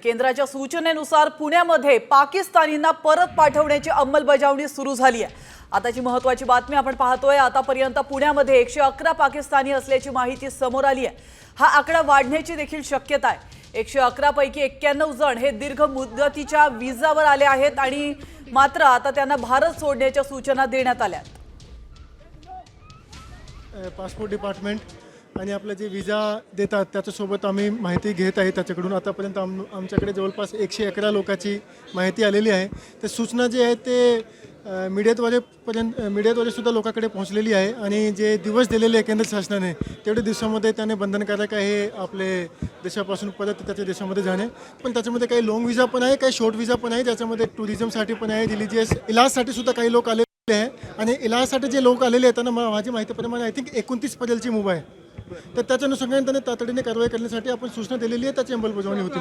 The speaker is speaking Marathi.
केंद्राच्या सूचनेनुसार पुण्यामध्ये पाकिस्तानींना परत पाठवण्याची अंमलबजावणी सुरू झाली आहे। आताची महत्त्वाची बातमी आपण पाहतोय। आतापर्यंत पुण्यामध्ये 111 पाकिस्तानी असल्याची माहिती समोर आली आहे। हा आकडा वाढण्याची देखील शक्यता आहे। 111 पैकी 91 जण हे दीर्घ मुदतीच्या व्हिसावर आले आहेत आणि मात्र आता त्यांना भारत सोडण्याच्या सूचना देण्यात आल्या। पासपोर्ट डिपार्टमेंट आणि आपले जे व्हिसा देतात त्याच्यासोबत आम्ही माहिती घेत आहे त्याच्याकडून। आतापर्यंत आमच्याकडे जवळपास 111 लोकांची माहिती आलेली आहे। ते सूचना जे आहे ते मीडियाद्वारे सुद्धा लोकांकडे पोहोचलेली आहे आणि जे दिवस दिलेले आहे केंद्र शासनाने तेवढे दिवसामध्ये त्याने बंधनकारक आहे आपले देशापासून परत त्याच्या देशामध्ये जाणे। पण त्याच्यामध्ये काही लॉंग व्हिसा पण आहे, काही शॉर्ट व्हिसा पण आहे, ज्याच्यामध्ये टुरिझमसाठी पण आहे, रिलिजियस इलाजसाठी सुद्धा काही लोक आलेले आहे। आणि इलाजसाठी जे लोक आलेले आहेत त्यांना माझी माहितीप्रमाणे आय थिंक 29 पर्यंतची मुभा आहे। तर त्याच्या अनुषंगाने त्यांनी तातडीने कारवाई करण्यासाठी आपण सूचना दिलेली आहे, त्याची अंमलबजावणी होती।